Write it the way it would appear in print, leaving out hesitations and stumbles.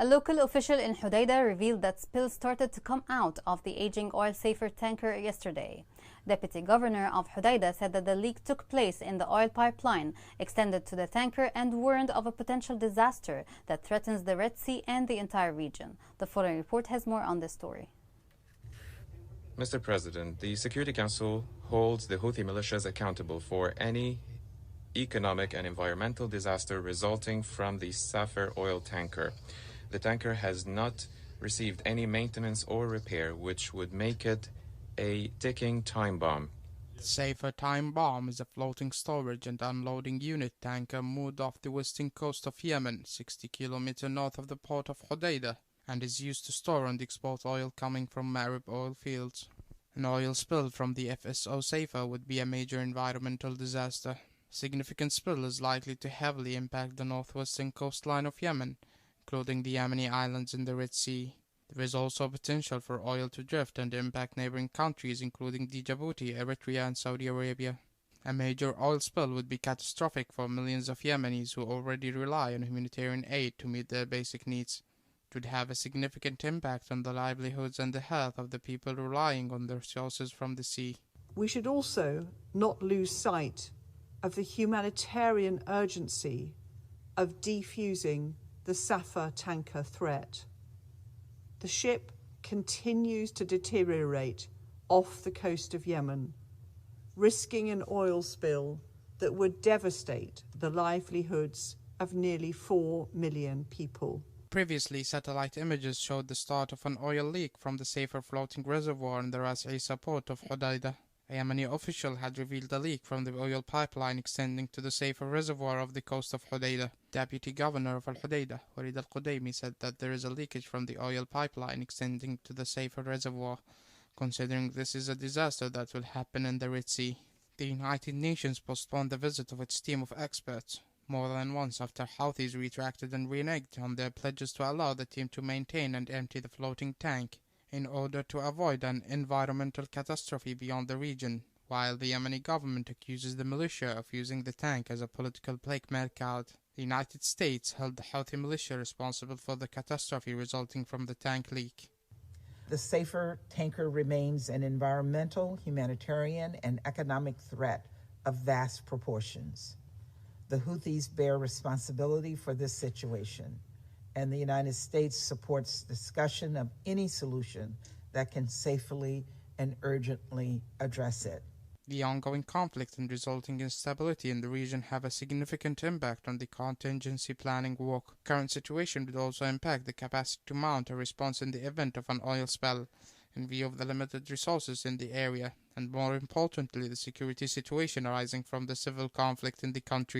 A local official in Hodeidah revealed that spills started to come out of the aging oil safer tanker yesterday. Deputy Governor of Hodeidah said that the leak took place in the oil pipeline extended to the tanker and warned of a potential disaster that threatens the Red Sea and the entire region. The following report has more on this story. Mr. President, the Security Council holds the Houthi militias accountable for any economic and environmental disaster resulting from the Safar oil tanker. The tanker has not received any maintenance or repair, which would make it a ticking time bomb. The Safar time bomb is a floating storage and unloading unit tanker moored off the western coast of Yemen, 60 kilometers north of the port of Hodeidah, and is used to store and export oil coming from Marib oil fields. An oil spill from the FSO Safar would be a major environmental disaster. Significant spill is likely to heavily impact the northwestern coastline of Yemen, including the Yemeni islands in the Red Sea. There is also potential for oil to drift and impact neighboring countries including Djibouti, Eritrea and Saudi Arabia. A major oil spill would be catastrophic for millions of Yemenis who already rely on humanitarian aid to meet their basic needs. It would have a significant impact on the livelihoods and the health of the people relying on the resources from the sea. We should also not lose sight of the humanitarian urgency of defusing the Safar tanker threat. The ship continues to deteriorate off the coast of Yemen, risking an oil spill that would devastate the livelihoods of nearly 4 million people. Previously, satellite images showed the start of an oil leak from the Safar floating reservoir in the Ras Isa port of Hodeidah. A Yemeni official had revealed a leak from the oil pipeline extending to the Safar reservoir of the coast of Hodeidah. Deputy Governor of Al-Hodeidah, Walid Al-Qudaymi, said that there is a leakage from the oil pipeline extending to the Safar reservoir, considering this is a disaster that will happen in the Red Sea. The United Nations postponed the visit of its team of experts more than once after Houthis retracted and reneged on their pledges to allow the team to maintain and empty the floating tank in order to avoid an environmental catastrophe beyond the region, while the Yemeni government accuses the militia of using the tank as a political blackmail. The United States held the Houthi militia responsible for the catastrophe resulting from the tank leak. The Safar tanker remains an environmental, humanitarian, and economic threat of vast proportions. The Houthis bear responsibility for this situation, and the United States supports discussion of any solution that can safely and urgently address it. The ongoing conflict and resulting instability in the region have a significant impact on the contingency planning work. Current situation would also impact the capacity to mount a response in the event of an oil spill, in view of the limited resources in the area, and more importantly, the security situation arising from the civil conflict in the country.